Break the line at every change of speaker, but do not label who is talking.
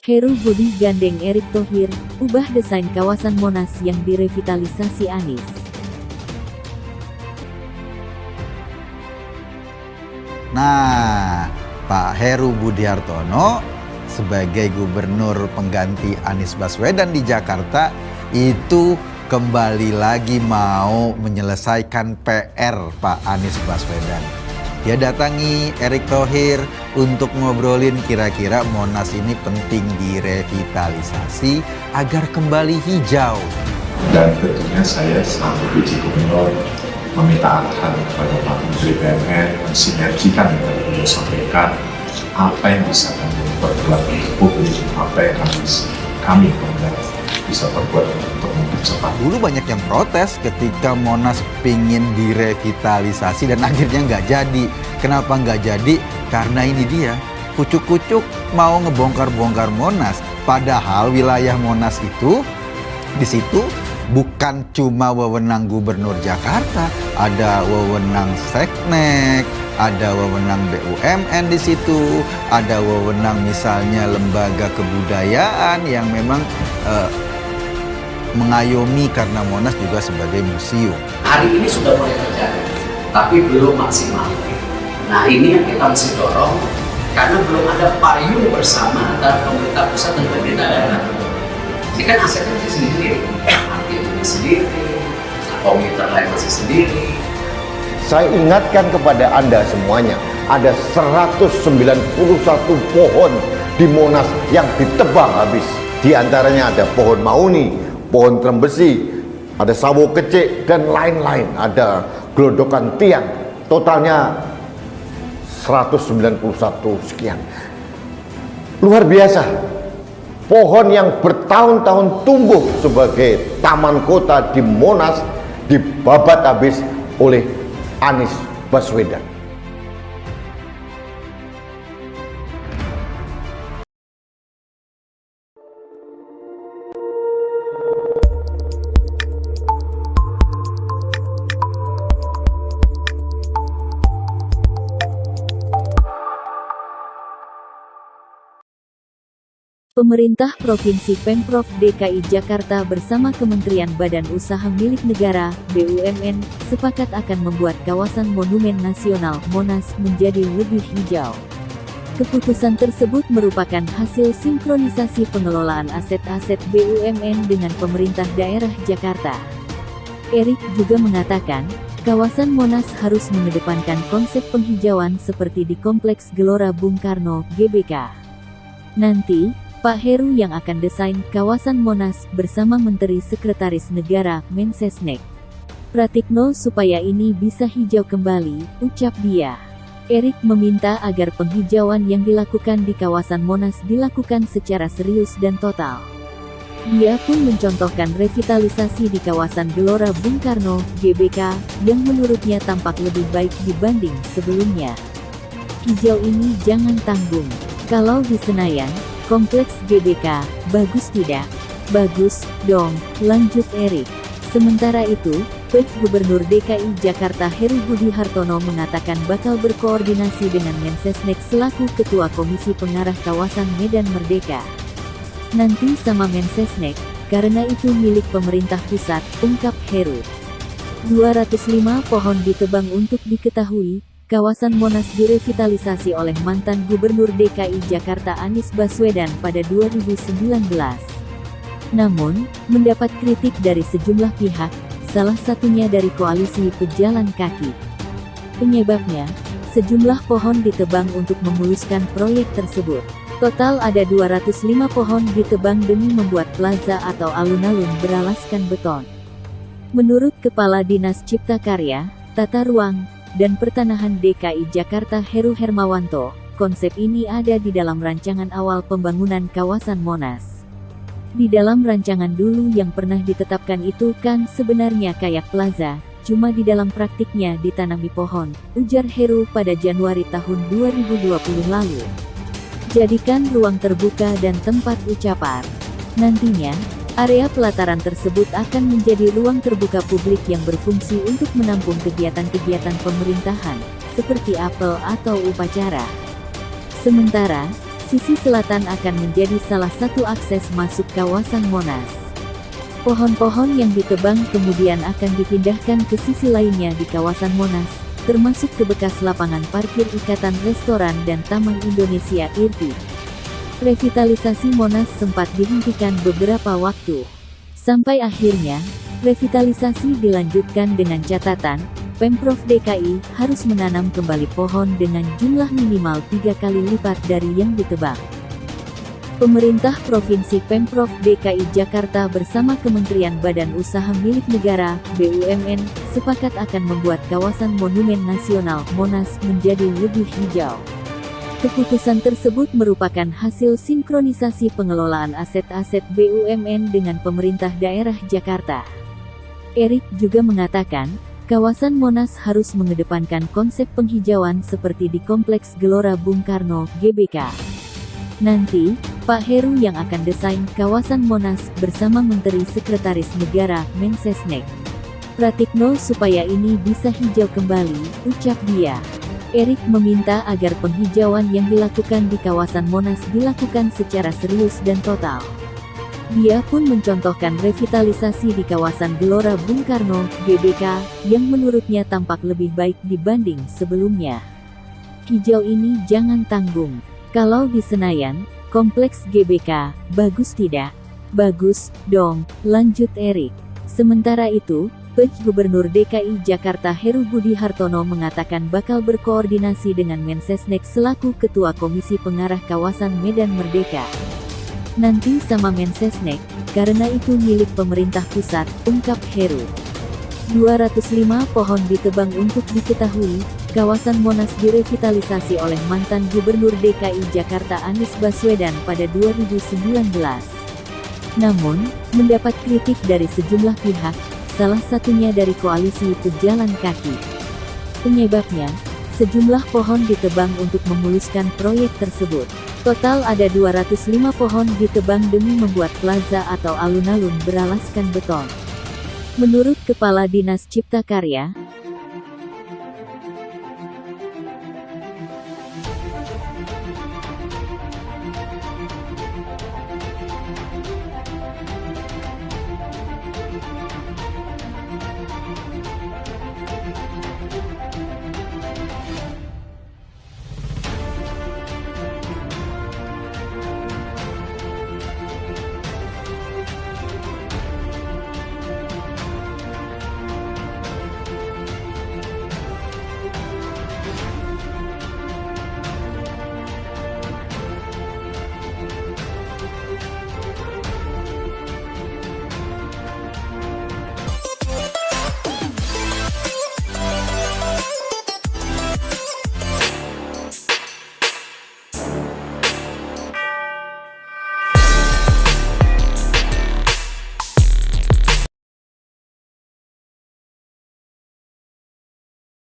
Heru Budi gandeng Erick Thohir, ubah desain kawasan Monas yang direvitalisasi Anies.
Nah, Pak Heru Budi Hartono sebagai gubernur pengganti Anies Baswedan di Jakarta itu kembali lagi mau menyelesaikan PR Pak Anies Baswedan. Dia datangi Erick Thohir untuk ngobrolin kira-kira Monas ini penting direvitalisasi agar kembali hijau.
Dan tentunya saya selaku PJ Gubernur meminta arahan kepada Pak Menteri BUMN mensinergikan yang tadi beliau sampaikan apa yang bisa kami perbuat untuk publik, apa yang kami bisa perbuat untuk mempercepat.
Dulu banyak yang protes ketika Monas pingin direvitalisasi dan akhirnya nggak jadi. Kenapa nggak jadi? Karena ini dia, kucuk-kucuk mau ngebongkar-bongkar Monas. Padahal wilayah Monas itu, di situ bukan cuma wewenang Gubernur Jakarta, ada wewenang Seknek, ada wewenang BUMN di situ, ada wewenang misalnya lembaga kebudayaan yang memang mengayomi karena Monas juga sebagai museum.
Hari ini sudah mulai terjadi, tapi belum maksimal. Nah ini yang kita mesti dorong, karena belum ada payung bersama antara pemerintah pusat dan pemerintah daerah. Ini kan asetnya masih sendiri, artinya sendiri, komuter lain masih sendiri.
Saya ingatkan kepada Anda semuanya, ada 191 pohon di Monas yang ditebang habis. Di antaranya ada pohon mauni, pohon trembesi, ada sawo kecik, dan lain-lain. Ada gelodokan tiang, totalnya 191 sekian. Luar biasa. Pohon yang bertahun-tahun tumbuh sebagai taman kota di Monas dibabat habis oleh Anies Baswedan.
Pemerintah Provinsi Pemprov DKI Jakarta bersama Kementerian Badan Usaha Milik Negara (BUMN) sepakat akan membuat kawasan Monumen Nasional Monas menjadi lebih hijau. Keputusan tersebut merupakan hasil sinkronisasi pengelolaan aset-aset BUMN dengan pemerintah daerah Jakarta. Erick juga mengatakan, kawasan Monas harus mengedepankan konsep penghijauan seperti di Kompleks Gelora Bung Karno (GBK). Nanti, Pak Heru yang akan desain kawasan Monas bersama Menteri Sekretaris Negara Mensesnek Pratikno supaya ini bisa hijau kembali, ucap dia. Erick meminta agar penghijauan yang dilakukan di kawasan Monas dilakukan secara serius dan total. Dia pun mencontohkan revitalisasi di kawasan Gelora Bung Karno (GBK) yang menurutnya tampak lebih baik dibanding sebelumnya. Hijau ini jangan tanggung. Kalau di Senayan, Kompleks GBK, bagus tidak? Bagus, dong, lanjut Erick. Sementara itu, PJ Gubernur DKI Jakarta Heru Budi Hartono mengatakan bakal berkoordinasi dengan Mensesnek selaku Ketua Komisi Pengarah Kawasan Medan Merdeka. Nanti sama Mensesnek, karena itu milik pemerintah pusat, ungkap Heru. 205 pohon ditebang. Untuk diketahui, kawasan Monas direvitalisasi oleh mantan Gubernur DKI Jakarta Anies Baswedan pada 2019. Namun, mendapat kritik dari sejumlah pihak, salah satunya dari koalisi pejalan kaki. Penyebabnya, sejumlah pohon ditebang untuk memuluskan proyek tersebut. Total ada 205 pohon ditebang demi membuat plaza atau alun-alun beralaskan beton. Menurut Kepala Dinas Cipta Karya, Tata Ruang, dan Pertanahan DKI Jakarta Heru Hermawanto, konsep ini ada di dalam rancangan awal pembangunan kawasan Monas. Di dalam rancangan dulu yang pernah ditetapkan itu kan sebenarnya kayak plaza, cuma di dalam praktiknya ditanami pohon, ujar Heru pada Januari tahun 2020 lalu. Jadikan ruang terbuka dan tempat ucapan. Nantinya, area pelataran tersebut akan menjadi ruang terbuka publik yang berfungsi untuk menampung kegiatan-kegiatan pemerintahan, seperti apel atau upacara. Sementara, Sisi selatan akan menjadi salah satu akses masuk kawasan Monas. Pohon-pohon yang ditebang kemudian akan dipindahkan ke sisi lainnya di kawasan Monas, termasuk ke bekas lapangan parkir Ikatan Restoran dan Taman Indonesia IRTI. Revitalisasi Monas sempat dihentikan beberapa waktu. Sampai akhirnya, revitalisasi dilanjutkan dengan catatan, Pemprov DKI harus menanam kembali pohon dengan jumlah minimal 3 kali lipat dari yang ditebang. Pemerintah Provinsi Pemprov DKI Jakarta bersama Kementerian Badan Usaha Milik Negara (BUMN) sepakat akan membuat kawasan Monumen Nasional Monas menjadi lebih hijau. Keputusan tersebut merupakan hasil sinkronisasi pengelolaan aset-aset BUMN dengan pemerintah daerah Jakarta. Erik juga mengatakan, kawasan Monas harus mengedepankan konsep penghijauan seperti di Kompleks Gelora Bung Karno (GBK). Nanti, Pak Heru yang akan desain kawasan Monas bersama Menteri Sekretaris Negara Mensesnek Pratikno supaya ini bisa hijau kembali, ucap dia. Erik meminta agar penghijauan yang dilakukan di kawasan Monas dilakukan secara serius dan total. Dia pun mencontohkan revitalisasi di kawasan Gelora Bung Karno (GBK) yang menurutnya tampak lebih baik dibanding sebelumnya. Hijau ini jangan tanggung. Kalau di Senayan, kompleks GBK, bagus tidak? Bagus, dong, lanjut Erik. Sementara itu, PJ Gubernur DKI Jakarta Heru Budi Hartono mengatakan bakal berkoordinasi dengan Mensesnek selaku Ketua Komisi Pengarah Kawasan Medan Merdeka. Nanti sama Mensesnek, karena itu milik pemerintah pusat, ungkap Heru. 205 pohon ditebang. Untuk diketahui, kawasan Monas direvitalisasi oleh mantan Gubernur DKI Jakarta Anies Baswedan pada 2019. Namun, mendapat kritik dari sejumlah pihak, salah satunya dari koalisi pejalan kaki. Penyebabnya, sejumlah pohon ditebang untuk memuluskan proyek tersebut. Total ada 205 pohon ditebang demi membuat plaza atau alun-alun beralaskan beton. Menurut Kepala Dinas Cipta Karya,